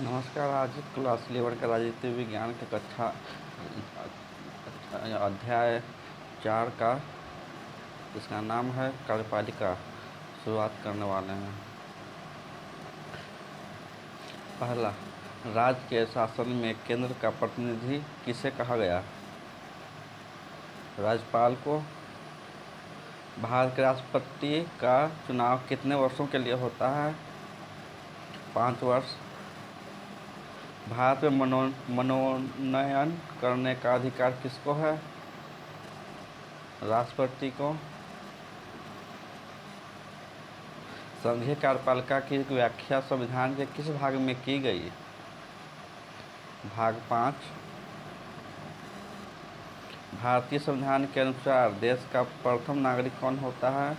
नमस्कार। आज क्लास 11 का राजनीति विज्ञान के कक्षा अध्याय 4 का इसका नाम है कार्यपालिका। शुरुआत करने वाले हैं। पहला, राज्य के शासन में केंद्र का प्रतिनिधि किसे कहा गया? राज्यपाल को। भारत के राष्ट्रपति का चुनाव कितने वर्षों के लिए होता है? 5 वर्ष। भारत में मनोनयन करने का अधिकार किसको है? राष्ट्रपति को। संघीय कार्यपालिका की व्याख्या संविधान के किस भाग में की गई? भाग 5। भारतीय संविधान के अनुसार देश का प्रथम नागरिक कौन होता है?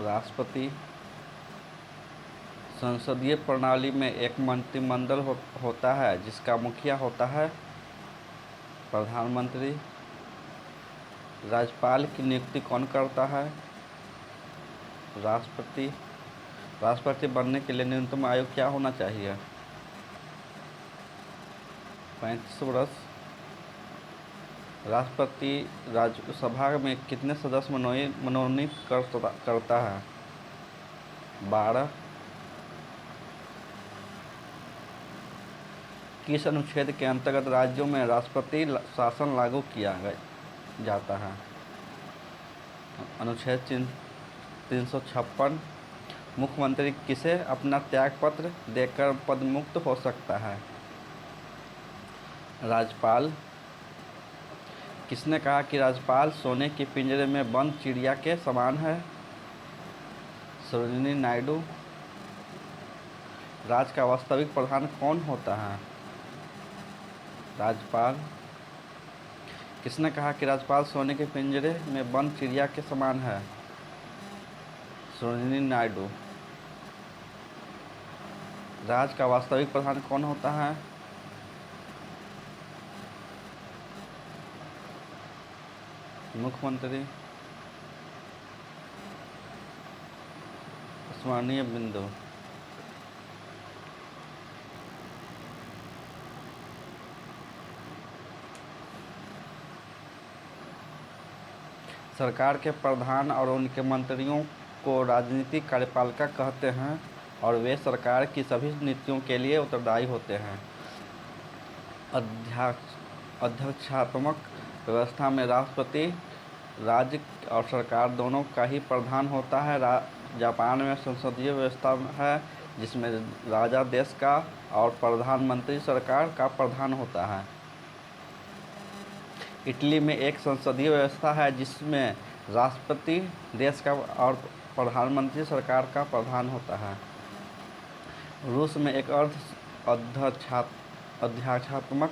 राष्ट्रपति। संसदीय प्रणाली में एक मंत्रिमंडल होता है जिसका मुखिया होता है प्रधानमंत्री। राज्यपाल की नियुक्ति कौन करता है? राष्ट्रपति। राष्ट्रपति बनने के लिए न्यूनतम आयु क्या होना चाहिए? 35 वर्ष। राष्ट्रपति राज्यसभा में कितने सदस्य मनोनीत करता है? 12। किस अनुच्छेद के अंतर्गत राज्यों में राष्ट्रपति शासन लागू किया जाता है? अनुच्छेद 356। मुख्यमंत्री किसे अपना त्यागपत्र देकर पदमुक्त हो सकता है? राज्यपाल। किसने कहा कि राज्यपाल सोने के पिंजरे में बंद चिड़िया के समान है? सरोजिनी नायडू। राज्य का वास्तविक प्रधान कौन होता है? राज्यपाल। किसने कहा कि राज्यपाल सोने के पिंजरे में बंद चिड़िया के समान है? सरोजिनी नायडू। राज्य का वास्तविक प्रधान कौन होता है? मुख्यमंत्री। स्मरणीय बिंदु। सरकार के प्रधान और उनके मंत्रियों को राजनीतिक कार्यपालिका कहते हैं और वे सरकार की सभी नीतियों के लिए उत्तरदायी होते हैं। अध्यक्षात्मक व्यवस्था में राष्ट्रपति राज्य और सरकार दोनों का ही प्रधान होता है। जापान में संसदीय व्यवस्था है जिसमें राजा देश का और प्रधानमंत्री सरकार का प्रधान होता है। इटली में एक संसदीय व्यवस्था है जिसमें राष्ट्रपति देश का और प्रधानमंत्री सरकार का प्रधान होता है। रूस में एक अध्यक्षात्मक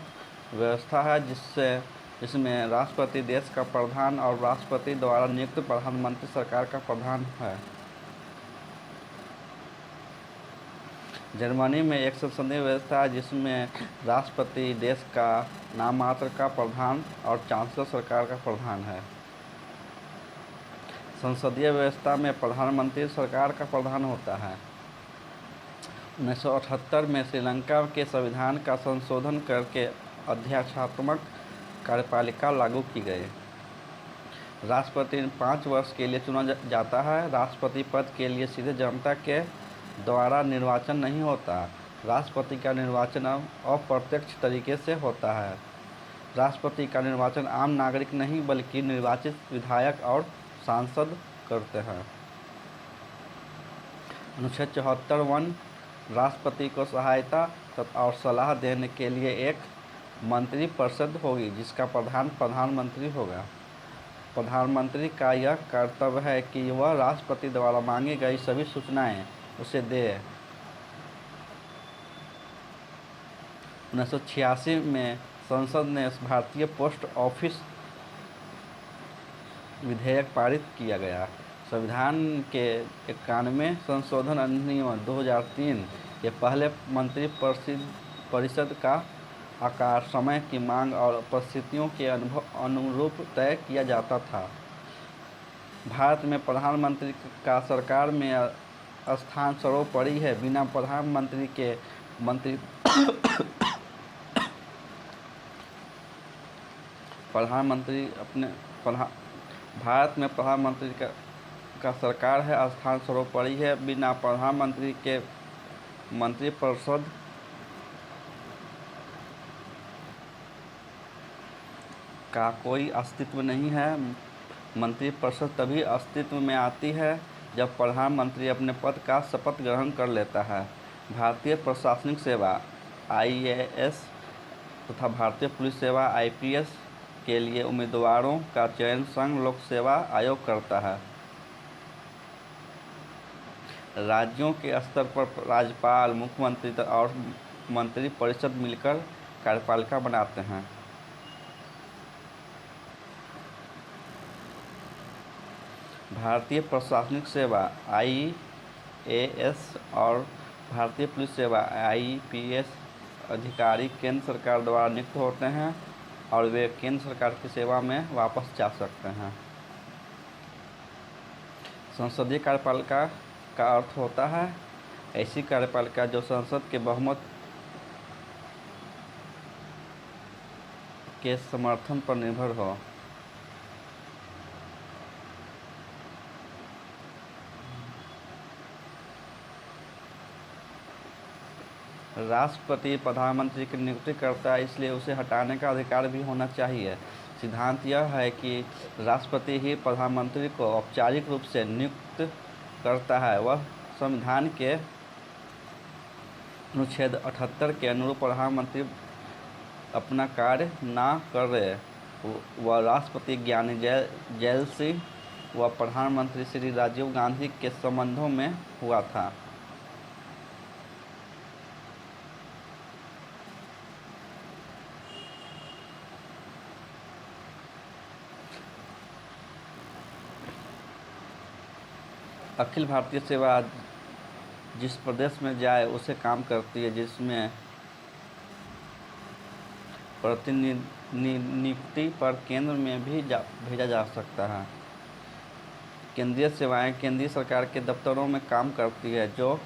व्यवस्था है जिसमें राष्ट्रपति देश का प्रधान और राष्ट्रपति द्वारा नियुक्त प्रधानमंत्री सरकार का प्रधान है। जर्मनी में एक संसदीय व्यवस्था है जिसमें राष्ट्रपति देश का नाममात्र का प्रधान और चांसलर सरकार का प्रधान है। संसदीय व्यवस्था में प्रधानमंत्री सरकार का प्रधान होता है। 1978 में श्रीलंका के संविधान का संशोधन करके अध्यक्षात्मक कार्यपालिका लागू की गई। राष्ट्रपति 5 वर्ष के लिए चुना जाता है। राष्ट्रपति पद के लिए सीधे जनता के द्वारा निर्वाचन नहीं होता। राष्ट्रपति का निर्वाचन अप्रत्यक्ष तरीके से होता है। राष्ट्रपति का निर्वाचन आम नागरिक नहीं बल्कि निर्वाचित विधायक और सांसद करते हैं। अनुच्छेद 74(1) राष्ट्रपति को सहायता और सलाह देने के लिए एक मंत्रिपरिषद होगी जिसका प्रधान प्रधानमंत्री होगा। प्रधानमंत्री का यह कर्तव्य है कि वह राष्ट्रपति द्वारा मांगी गई सभी सूचनाएं उसे दे। 1986 में संसद ने भारतीय पोस्ट ऑफिस विधेयक पारित किया गया। संविधान के 91 संशोधन अधिनियम 2003 के पहले मंत्रिपरिषद का आकार समय की मांग और परिस्थितियों के अनुरूप तय किया जाता था। भारत में प्रधानमंत्री का सरकार में स्थान सर्वोपरि है। बिना प्रधानमंत्री के मंत्री प्रधानमंत्री अपने भारत में प्रधानमंत्री का सरकार है, स्थान सर्वोपरि है। बिना प्रधानमंत्री के मंत्रिपरिषद का कोई अस्तित्व नहीं है। मंत्रिपरिषद तभी अस्तित्व में आती है जब प्रधानमंत्री अपने पद का शपथ ग्रहण कर लेता है। भारतीय प्रशासनिक सेवा IAS तथा भारतीय पुलिस सेवा IPS के लिए उम्मीदवारों का चयन संघ लोक सेवा आयोग करता है। राज्यों के स्तर पर राज्यपाल, मुख्यमंत्री और मंत्रिपरिषद मिलकर कार्यपालिका बनाते हैं। भारतीय प्रशासनिक सेवा IAS और भारतीय पुलिस सेवा IPS अधिकारी केंद्र सरकार द्वारा नियुक्त होते हैं और वे केंद्र सरकार की सेवा में वापस जा सकते हैं। संसदीय कार्यपालिका का अर्थ होता है ऐसी कार्यपालिका जो संसद के बहुमत के समर्थन पर निर्भर हो। राष्ट्रपति प्रधानमंत्री की नियुक्ति करता है, इसलिए उसे हटाने का अधिकार भी होना चाहिए। सिद्धांत यह है कि राष्ट्रपति ही प्रधानमंत्री को औपचारिक रूप से नियुक्त करता है। वह संविधान के अनुच्छेद 78 के अनुरूप प्रधानमंत्री अपना कार्य ना करे। वह राष्ट्रपति ज्ञानी जैल सिंह व प्रधानमंत्री श्री राजीव गांधी के संबंधों में हुआ था। अखिल भारतीय सेवा जिस प्रदेश में जाए उसे काम करती है, जिसमें प्रतिनियुक्ति पर केंद्र में भी भेजा जा सकता है। केंद्रीय सेवाएं केंद्रीय सरकार के दफ्तरों में काम करती है, जो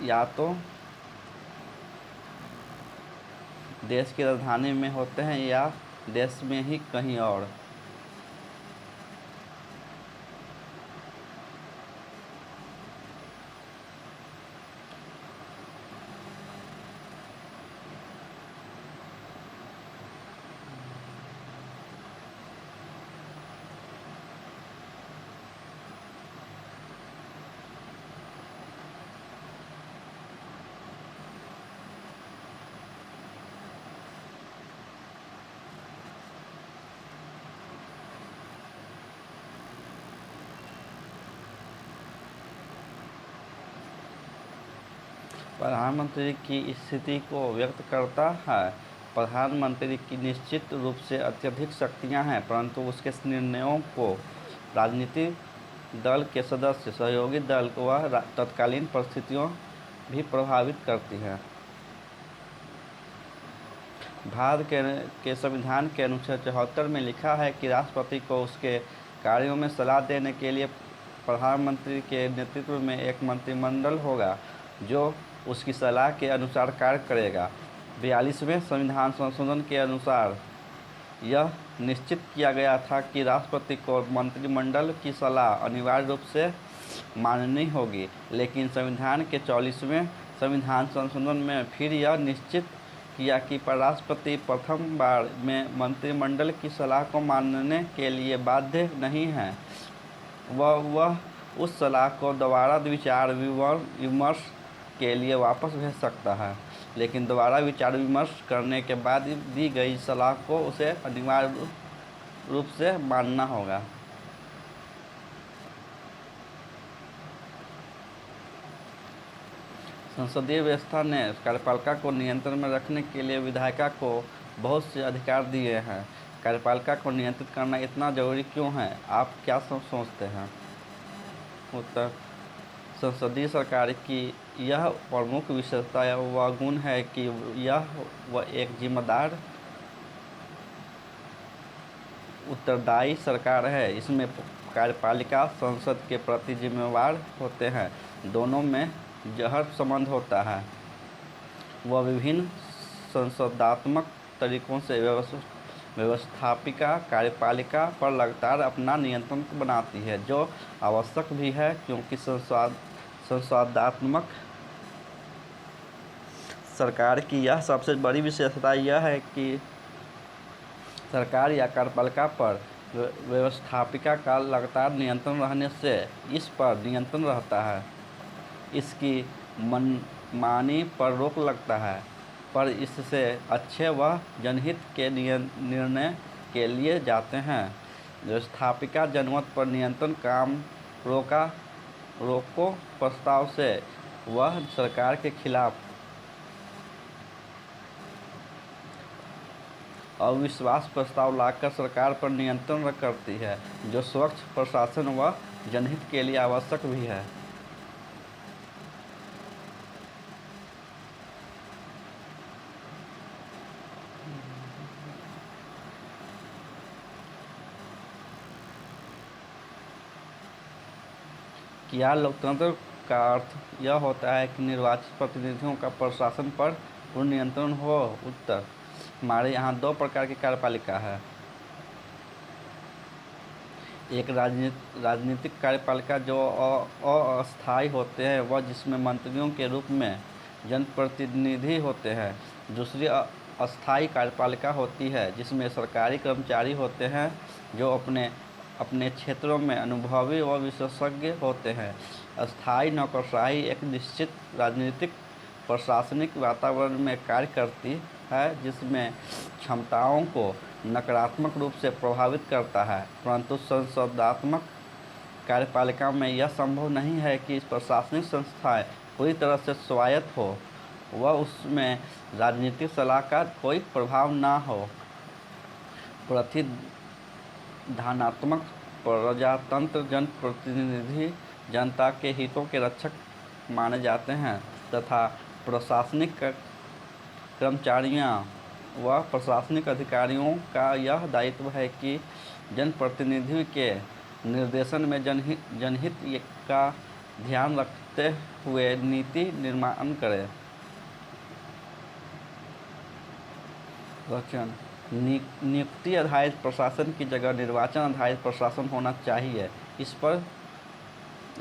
या तो देश की राजधानी में होते हैं या देश में ही कहीं और। प्रधानमंत्री की स्थिति को व्यक्त करता है। प्रधानमंत्री की निश्चित रूप से अत्यधिक शक्तियां हैं, परंतु उसके निर्णयों को राजनीतिक दल के सदस्य, सहयोगी दल व तत्कालीन परिस्थितियों भी प्रभावित करती हैं। भारत के संविधान के अनुच्छेद 74 में लिखा है कि राष्ट्रपति को उसके कार्यों में सलाह देने के लिए प्रधानमंत्री के नेतृत्व में एक मंत्रिमंडल होगा जो उसकी सलाह के अनुसार कार्य करेगा। 42वें संविधान संशोधन के अनुसार यह निश्चित किया गया था कि राष्ट्रपति को मंत्रिमंडल की सलाह अनिवार्य रूप से माननी होगी, लेकिन संविधान के 44वें संविधान संशोधन में फिर यह निश्चित किया कि राष्ट्रपति प्रथम बार में मंत्रिमंडल की सलाह को मानने के लिए बाध्य नहीं है। वह उस सलाह को दोबारा विचार विमर्श के लिए वापस भेज सकता है, लेकिन दोबारा विचार विमर्श करने के बाद दी गई सलाह को उसे अनिवार्य रूप से मानना होगा। संसदीय व्यवस्था ने कार्यपालिका को नियंत्रण में रखने के लिए विधायिका को बहुत से अधिकार दिए हैं। कार्यपालिका को नियंत्रित करना इतना जरूरी क्यों है? आप क्या सोचते हैं? उत्तर: संसदीय सरकार की यह प्रमुख विशेषता व गुण है कि यह एक जिम्मेदार, उत्तरदायी सरकार है। इसमें कार्यपालिका संसद के प्रति जिम्मेवार होते हैं। दोनों में जहर संबंध होता है। वह विभिन्न संसदात्मक तरीकों से व्यवस्थापिका कार्यपालिका पर लगातार अपना नियंत्रण बनाती है, जो आवश्यक भी है, क्योंकि संसदात्मक सरकार की यह सबसे बड़ी विशेषता यह है कि सरकार या कार्यपालिका पर व्यवस्थापिका का लगातार नियंत्रण रहने से इस पर नियंत्रण रहता है। इसकी मनमानी पर रोक लगता है, पर इससे अच्छे वह जनहित के निर्णय के लिए जाते हैं। व्यवस्थापिका जनमत पर नियंत्रण काम रोको प्रस्ताव से वह सरकार के खिलाफ अविश्वास प्रस्ताव लाकर सरकार पर नियंत्रण करती है, जो स्वच्छ प्रशासन व जनहित के लिए आवश्यक भी है। क्या लोकतंत्र का अर्थ यह होता है कि निर्वाचित प्रतिनिधियों का प्रशासन पर पूर्ण नियंत्रण हो? उत्तर: हमारे यहाँ दो प्रकार की कार्यपालिका है। एक राजनीतिक कार्यपालिका जो अस्थायी होते हैं, वह जिसमें मंत्रियों के रूप में जनप्रतिनिधि होते हैं। दूसरी अस्थायी कार्यपालिका होती है, जिसमें सरकारी कर्मचारी होते हैं, जो अपने क्षेत्रों में अनुभवी व विशेषज्ञ होते हैं। अस्थायी नौकरशाही एक निश्चित राजनीतिक प्रशासनिक वातावरण में कार्य करती है, जिसमें क्षमताओं को नकारात्मक रूप से प्रभावित करता है, परंतु संसदात्मक कार्यपालिका में यह संभव नहीं है कि प्रशासनिक संस्थाएं पूरी तरह से स्वायत्त हो व उसमें राजनीतिक सलाह का कोई प्रभाव न हो। प्रतिधानात्मक प्रजातंत्र जनप्रतिनिधि जनता के हितों के रक्षक माने जाते हैं तथा प्रशासनिक कर्मचारियों व प्रशासनिक अधिकारियों का यह दायित्व है कि जनप्रतिनिधि के निर्देशन में जनहित का ध्यान रखते हुए नीति निर्माण करें। नियुक्ति आधारित प्रशासन की जगह निर्वाचन आधारित प्रशासन होना चाहिए। इस पर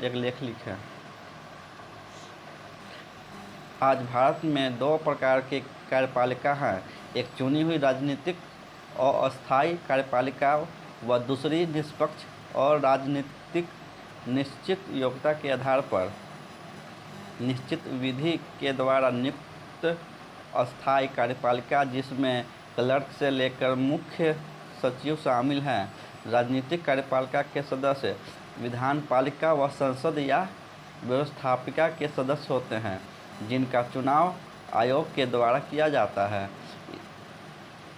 एक लेख लिखें। आज भारत में दो प्रकार की कार्यपालिका हैं, एक चुनी हुई राजनीतिक और अस्थायी कार्यपालिका व दूसरी निष्पक्ष और राजनीतिक निश्चित योग्यता के आधार पर निश्चित विधि के द्वारा नियुक्त अस्थायी कार्यपालिका, जिसमें क्लर्क से लेकर मुख्य सचिव शामिल हैं। राजनीतिक कार्यपालिका के सदस्य विधानपालिका व संसद या व्यवस्थापिका के सदस्य होते हैं, जिनका चुनाव आयोग के द्वारा किया जाता है।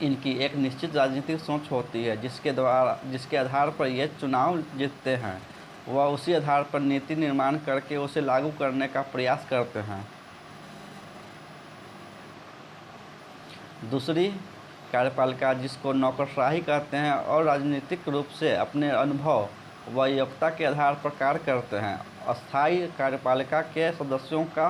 इनकी एक निश्चित राजनीतिक सोच होती है, जिसके आधार पर ये चुनाव जीतते हैं। वह उसी आधार पर नीति निर्माण करके उसे लागू करने का प्रयास करते हैं। दूसरी कार्यपालिका, जिसको नौकरशाही कहते हैं, और राजनीतिक रूप से अपने अनुभव व योग्यता के आधार पर कार्य करते हैं। अस्थायी कार्यपालिका के सदस्यों का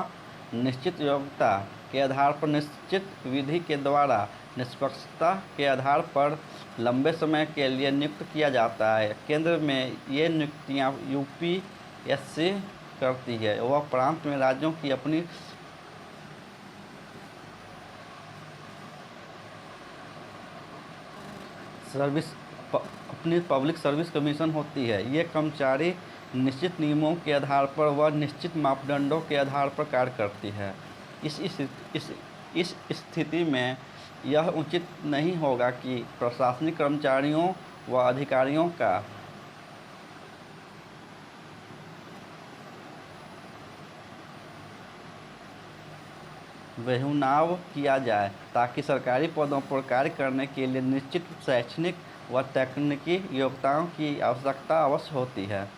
निश्चित योग्यता के आधार पर निश्चित विधि के द्वारा निष्पक्षता के आधार पर लंबे समय के लिए नियुक्त किया जाता है। केंद्र में ये नियुक्तियां यूपीएससी करती है। वह प्रांत में राज्यों की अपनी पब्लिक सर्विस कमीशन होती है। ये कर्मचारी निश्चित नियमों के आधार पर व निश्चित मापदंडों के आधार पर कार्य करती है। इस स्थिति में यह उचित नहीं होगा कि प्रशासनिक कर्मचारियों व अधिकारियों का बहुनाव किया जाए, ताकि सरकारी पदों पर कार्य करने के लिए निश्चित शैक्षणिक व तकनीकी योग्यताओं की आवश्यकता अवश्य होती है।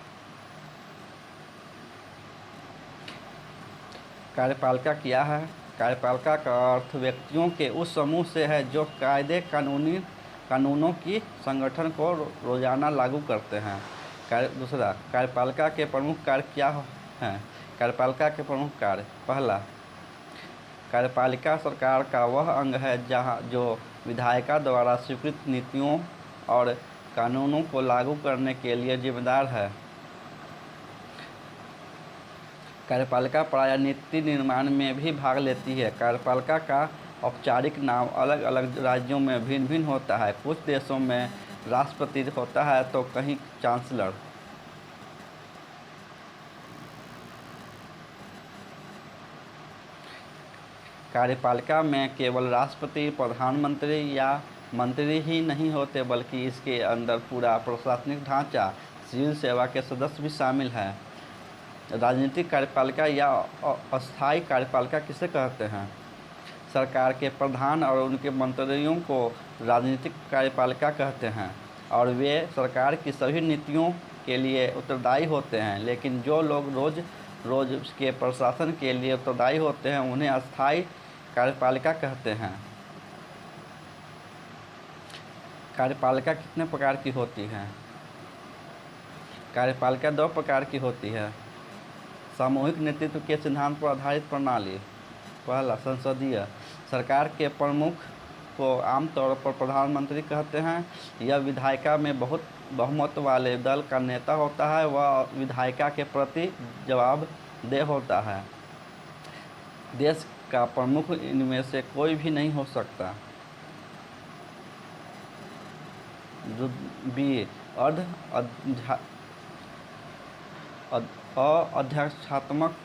कार्यपालिका क्या है? कार्यपालिका का अर्थ व्यक्तियों के उस समूह से है जो कायदे कानूनों की संगठन को रोजाना लागू करते हैं। दूसरा, कार्यपालिका के प्रमुख कार्य क्या हैं? कार्यपालिका के प्रमुख कार्य: पहला, कार्यपालिका सरकार का वह अंग है जो विधायिका द्वारा स्वीकृत नीतियों और कानूनों को लागू करने के लिए जिम्मेदार है। कार्यपालिका प्रायः नीति निर्माण में भी भाग लेती है। कार्यपालिका का औपचारिक नाम अलग अलग राज्यों में भिन्न भिन्न होता है। कुछ देशों में राष्ट्रपति होता है तो कहीं चांसलर। कार्यपालिका में केवल राष्ट्रपति, प्रधानमंत्री या मंत्री ही नहीं होते, बल्कि इसके अंदर पूरा प्रशासनिक ढांचा, सिविल सेवा के सदस्य भी शामिल हैं। राजनीतिक कार्यपालिका या अस्थायी कार्यपालिका किसे कहते हैं? सरकार के प्रधान और उनके मंत्रियों को राजनीतिक कार्यपालिका कहते हैं और वे सरकार की सभी नीतियों के लिए उत्तरदायी होते हैं। लेकिन जो लोग रोज के प्रशासन के लिए उत्तरदायी होते हैं उन्हें अस्थायी कार्यपालिका कहते हैं। कार्यपालिका कितने प्रकार की होती है? कार्यपालिका 2 प्रकार की होती है। सामूहिक नेतृत्व के सिद्धांत पर आधारित प्रणाली: पहला, संसदीय। सरकार के प्रमुख को आमतौर पर प्रधानमंत्री कहते हैं। यह विधायिका में बहुत बहुमत वाले दल का नेता होता है। वह विधायिका के प्रति जवाबदेह होता है। देश का प्रमुख इनमें से कोई भी नहीं हो सकता। बी, अध्यक्षात्मक।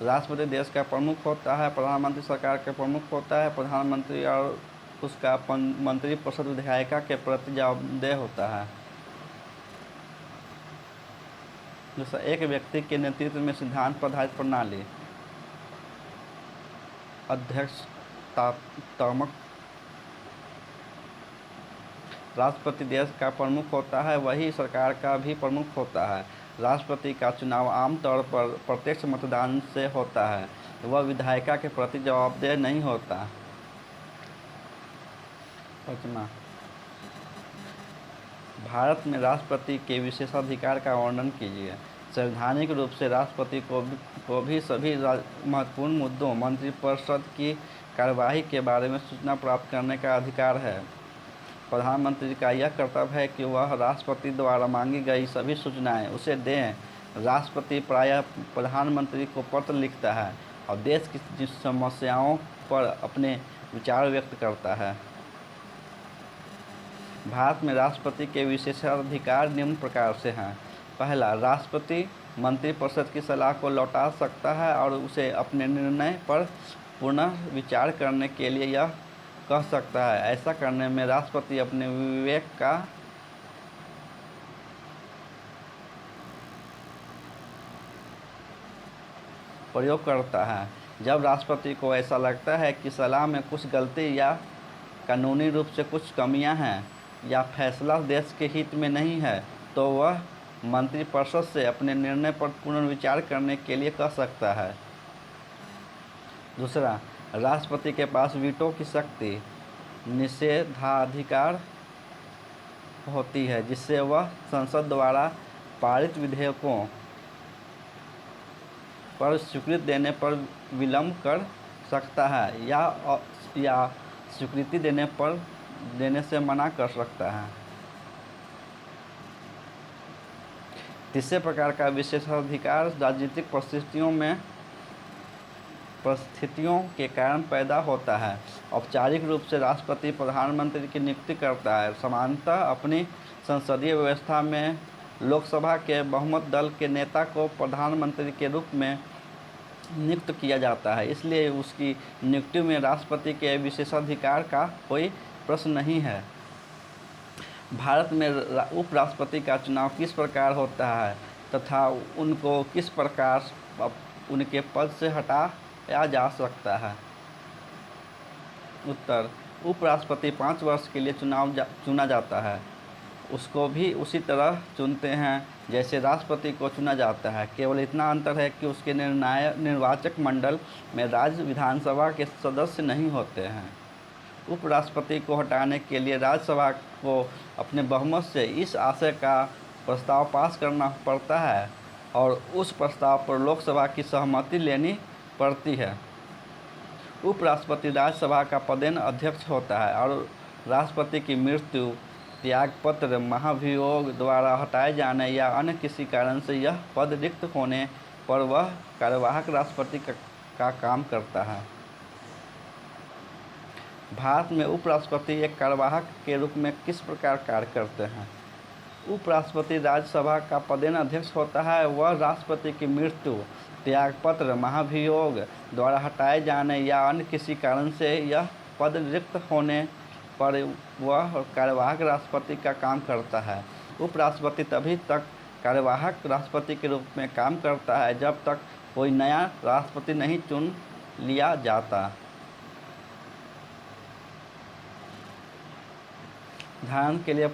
राष्ट्रपति देश का प्रमुख होता है, प्रधानमंत्री सरकार के प्रमुख होता है, प्रधानमंत्री और उसका मंत्रिपरिषद विधायिका के प्रति जवाबदेह होता है। दूसरा, एक व्यक्ति के नेतृत्व में सिद्धांत पर आधारित प्रणाली: अध्यक्षात्मक। राष्ट्रपति देश का प्रमुख होता है, वही सरकार का भी प्रमुख होता है। राष्ट्रपति का चुनाव आमतौर पर प्रत्यक्ष मतदान से होता है। वह विधायिका के प्रति जवाबदेह नहीं होता। पाँचवां, भारत में राष्ट्रपति के विशेषाधिकार का वर्णन कीजिए। संवैधानिक रूप से राष्ट्रपति को भी सभी महत्वपूर्ण मुद्दों, मंत्रिपरिषद की कार्यवाही के बारे में सूचना प्राप्त करने का अधिकार है। प्रधानमंत्री का यह कर्तव्य है कि वह राष्ट्रपति द्वारा मांगी गई सभी सूचनाएं उसे दें। राष्ट्रपति प्रायः प्रधानमंत्री को पत्र लिखता है और देश की समस्याओं पर अपने विचार व्यक्त करता है। भारत में राष्ट्रपति के विशेषाधिकार निम्न प्रकार से हैं। पहला, राष्ट्रपति मंत्रिपरिषद की सलाह को लौटा सकता है और उसे अपने निर्णय पर पुनः विचार करने के लिए यह कह सकता है। ऐसा करने में राष्ट्रपति अपने विवेक का प्रयोग करता है। जब राष्ट्रपति को ऐसा लगता है कि सलाह में कुछ गलती या कानूनी रूप से कुछ कमियां हैं या फैसला देश के हित में नहीं है, तो वह मंत्रिपरिषद से अपने निर्णय पर पुनर्विचार करने के लिए कह सकता है। दूसरा, राष्ट्रपति के पास वीटो की शक्ति, निषेधाधिकार होती है, जिससे वह संसद द्वारा पारित विधेयकों पर स्वीकृति देने पर विलंब कर सकता है या स्वीकृति देने से मना कर सकता है। तीसरे प्रकार का विशेषाधिकार राजनीतिक परिस्थितियों के कारण पैदा होता है। औपचारिक रूप से राष्ट्रपति प्रधानमंत्री की नियुक्ति करता है। सामान्यतः अपनी संसदीय व्यवस्था में लोकसभा के बहुमत दल के नेता को प्रधानमंत्री के रूप में नियुक्त किया जाता है, इसलिए उसकी नियुक्ति में राष्ट्रपति के विशेषाधिकार का कोई प्रश्न नहीं है। भारत में उपराष्ट्रपति का चुनाव किस प्रकार होता है तथा उनको किस प्रकार उनके पद से हटाया जा सकता है? उत्तर, उपराष्ट्रपति 5 वर्ष के लिए चुना जाता है। उसको भी उसी तरह चुनते हैं जैसे राष्ट्रपति को चुना जाता है। केवल इतना अंतर है कि उसके निर्वाचक मंडल में राज्य विधानसभा के सदस्य नहीं होते हैं। उपराष्ट्रपति को हटाने के लिए राज्यसभा को अपने बहुमत से इस आशय का प्रस्ताव पास करना पड़ता है और उस प्रस्ताव पर लोकसभा की सहमति लेनी पड़ती है। उपराष्ट्रपति राज्यसभा का पदेन अध्यक्ष होता है और राष्ट्रपति की मृत्यु, त्यागपत्र, महाभियोग द्वारा हटाए जाने या अन्य किसी कारण से यह पद रिक्त होने पर वह कार्यवाहक राष्ट्रपति का काम करता है। भारत में उपराष्ट्रपति एक कार्यवाहक के रूप में किस प्रकार कार्य करते हैं? उपराष्ट्रपति राज्यसभा का पदेन अध्यक्ष होता है। वह राष्ट्रपति की मृत्यु, त्यागपत्र, महाभियोग द्वारा हटाए जाने या अन्य किसी कारण से यह पद रिक्त होने पर वह कार्यवाहक राष्ट्रपति का काम करता है। उपराष्ट्रपति तभी तक कार्यवाहक राष्ट्रपति के रूप में काम करता है जब तक कोई नया राष्ट्रपति नहीं चुन लिया जाता। उदाहरण के लिए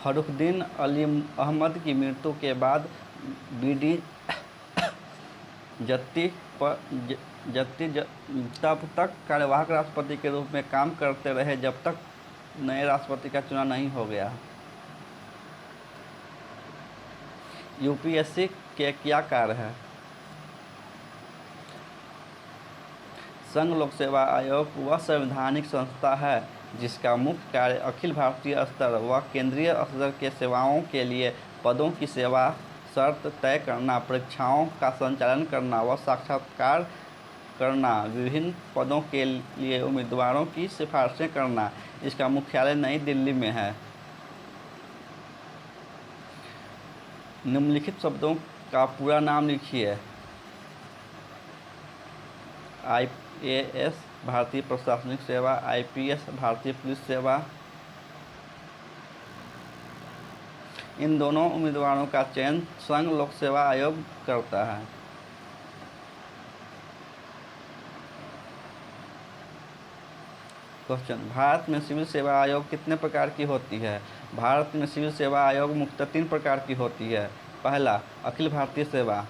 फर्रुखदीन अली अहमद की मृत्यु के बाद बीडी जत्ती तब तक कार्यवाहक राष्ट्रपति के रूप में काम करते रहे जब तक नए राष्ट्रपति का चुनाव नहीं हो गया। यूपीएससी के क्या कार्य है? संघ लोक सेवा आयोग वह संवैधानिक संस्था है जिसका मुख्य कार्य अखिल भारतीय स्तर व केंद्रीय स्तर के सेवाओं के लिए पदों की सेवा शर्त तय करना, परीक्षाओं का संचालन करना व साक्षात्कार करना, विभिन्न पदों के लिए उम्मीदवारों की सिफारिशें करना। इसका मुख्यालय नई दिल्ली में है। निम्नलिखित शब्दों का पूरा नाम लिखिए। IAS भारतीय प्रशासनिक सेवा, IPS भारतीय पुलिस सेवा। इन दोनों उम्मीदवारों का चयन संघ लोक सेवा आयोग करता है। क्वेश्चन, भारत में सिविल सेवा आयोग कितने प्रकार की होती है? भारत में सिविल सेवा आयोग मुख्यतः 3 प्रकार की होती है। पहला, अखिल भारतीय सेवा,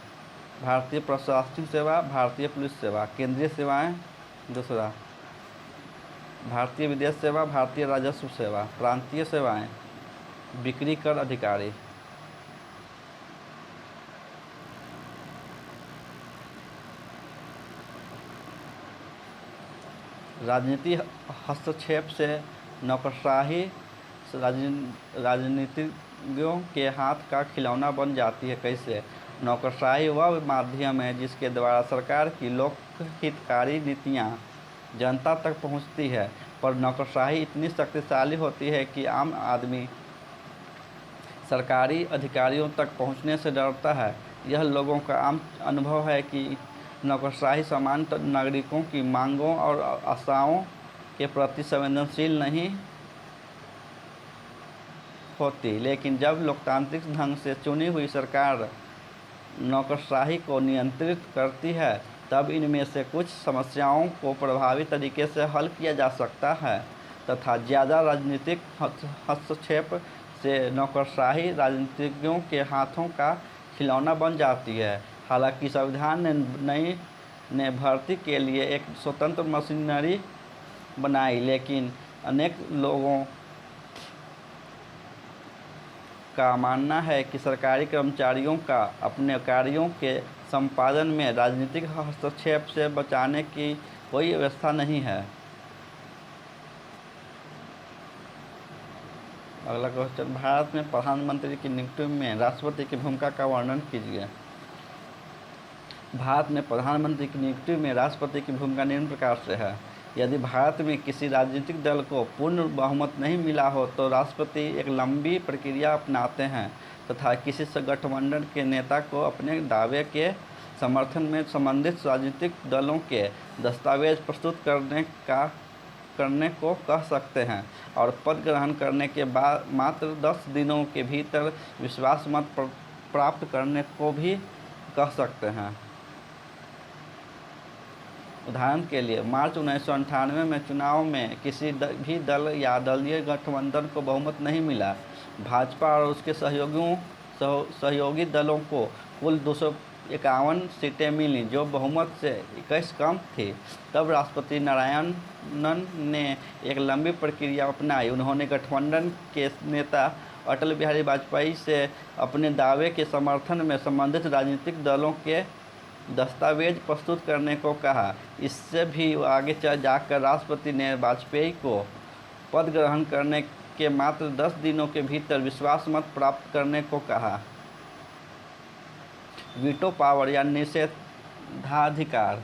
भारतीय प्रशासनिक सेवा, भारतीय पुलिस सेवा, केंद्रीय सेवाएं। दूसरा, भारतीय विदेश सेवा, भारतीय राजस्व सेवा, प्रांतीय सेवाएं, बिक्री कर अधिकारी। राजनीति हस्तक्षेप से नौकरशाही राजनीतिज्ञों के हाथ का खिलौना बन जाती है। कैसे? नौकरशाही वह माध्यम है जिसके द्वारा सरकार की लोकहितकारी नीतियां जनता तक पहुंचती है, पर नौकरशाही इतनी शक्तिशाली होती है कि आम आदमी सरकारी अधिकारियों तक पहुंचने से डरता है। यह लोगों का आम अनुभव है कि नौकरशाही सामान्य नागरिकों की मांगों और आशाओं के प्रति संवेदनशील नहीं होती, लेकिन जब लोकतांत्रिक ढंग से चुनी हुई सरकार नौकरशाही को नियंत्रित करती है तब इनमें से कुछ समस्याओं को प्रभावी तरीके से हल किया जा सकता है तथा ज़्यादा राजनीतिक हस्तक्षेप से नौकरशाही राजनीतिज्ञों के हाथों का खिलौना बन जाती है। हालांकि संविधान ने भर्ती के लिए एक स्वतंत्र मशीनरी बनाई, लेकिन अनेक लोगों का मानना है कि सरकारी कर्मचारियों का अपने कार्यों के संपादन में राजनीतिक हस्तक्षेप से बचाने की कोई व्यवस्था नहीं है। अगला क्वेश्चन, भारत में प्रधानमंत्री की नियुक्ति में राष्ट्रपति की भूमिका का वर्णन कीजिए। भारत में प्रधानमंत्री की नियुक्ति में राष्ट्रपति की भूमिका निम्न प्रकार से है। यदि भारत में किसी राजनीतिक दल को पूर्ण बहुमत नहीं मिला हो तो राष्ट्रपति एक लंबी प्रक्रिया अपनाते हैं तथा किसी गठबंधन के नेता को अपने दावे के समर्थन में संबंधित राजनीतिक दलों के दस्तावेज प्रस्तुत करने को कह सकते हैं और पद ग्रहण करने के बाद मात्र 10 दिनों के भीतर विश्वास मत प्राप्त करने को भी कह सकते हैं। उदाहरण के लिए, मार्च 1998 में चुनाव में किसी भी दल या दलीय गठबंधन को बहुमत नहीं मिला। भाजपा और उसके सहयोगी दलों को कुल 51 सीटें मिली, जो बहुमत से 21 कम थी। तब राष्ट्रपति नारायणन ने एक लंबी प्रक्रिया अपनाई। उन्होंने गठबंधन के नेता अटल बिहारी वाजपेयी से अपने दावे के समर्थन में संबंधित राजनीतिक दलों के दस्तावेज प्रस्तुत करने को कहा। इससे भी आगे जाकर राष्ट्रपति ने वाजपेयी को पद ग्रहण करने के मात्र 10 दिनों के भीतर विश्वास मत प्राप्त करने को कहा। वीटो पावर या निषेधाधिकार।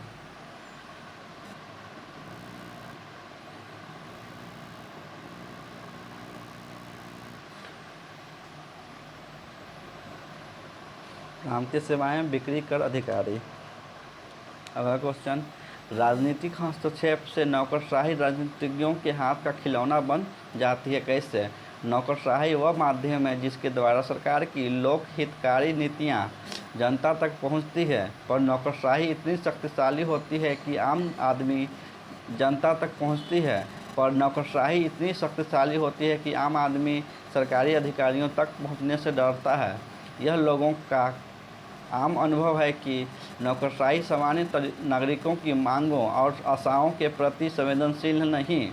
क्रांतीय सेवाएं बिक्री कर अधिकारी। अगला क्वेश्चन, राजनीतिक हस्तक्षेप से नौकरशाही राजनीतिज्ञों के हाथ का खिलौना बन जाती है। कैसे? नौकरशाही वह माध्यम है जिसके द्वारा सरकार की लोकहितकारी नीतियां जनता तक पहुंचती है, पर नौकरशाही इतनी शक्तिशाली होती है कि आम आदमी जनता तक पहुंचती है पर नौकरशाही इतनी शक्तिशाली होती है कि आम आदमी सरकारी अधिकारियों तक पहुंचने से डरता है। यह लोगों का आम अनुभव है कि नौकरशाही सामान्य नागरिकों की मांगों और आशाओं के प्रति संवेदनशील नहीं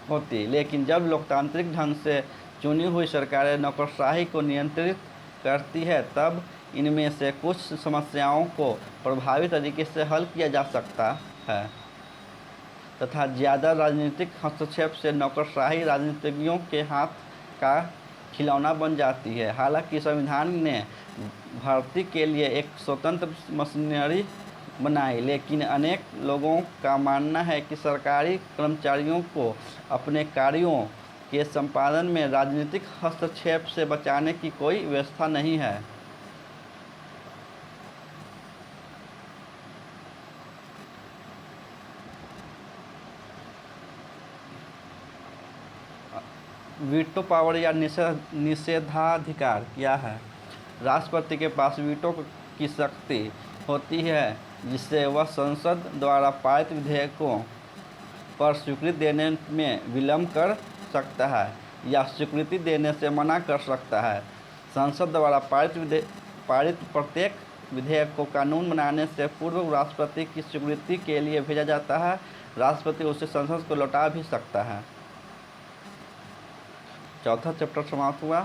होती, लेकिन जब लोकतांत्रिक ढंग से चुनी हुई सरकारें नौकरशाही को नियंत्रित करती है, तब इनमें से कुछ समस्याओं को प्रभावी तरीके से हल किया जा सकता है तथा ज़्यादा राजनीतिक हस्तक्षेप से नौकरशाही राजनीतिज्ञों के हाथ का खिलौना बन जाती है। हालांकि संविधान ने भर्ती के लिए एक स्वतंत्र मशीनरी बनाई, लेकिन अनेक लोगों का मानना है कि सरकारी कर्मचारियों को अपने कार्यों के संपादन में राजनीतिक हस्तक्षेप से बचाने की कोई व्यवस्था नहीं है। वीटो पावर या निषेधाधिकार क्या है? राष्ट्रपति के पास वीटो की शक्ति होती है, जिससे वह संसद द्वारा पारित विधेयकों पर स्वीकृति देने में विलंब कर सकता है या स्वीकृति देने से मना कर सकता है। संसद द्वारा पारित प्रत्येक विधेयक को कानून बनाने से पूर्व राष्ट्रपति की स्वीकृति के लिए भेजा जाता है। राष्ट्रपति उसे संसद को लौटा भी सकता है। चौथा चैप्टर समाप्त हुआ।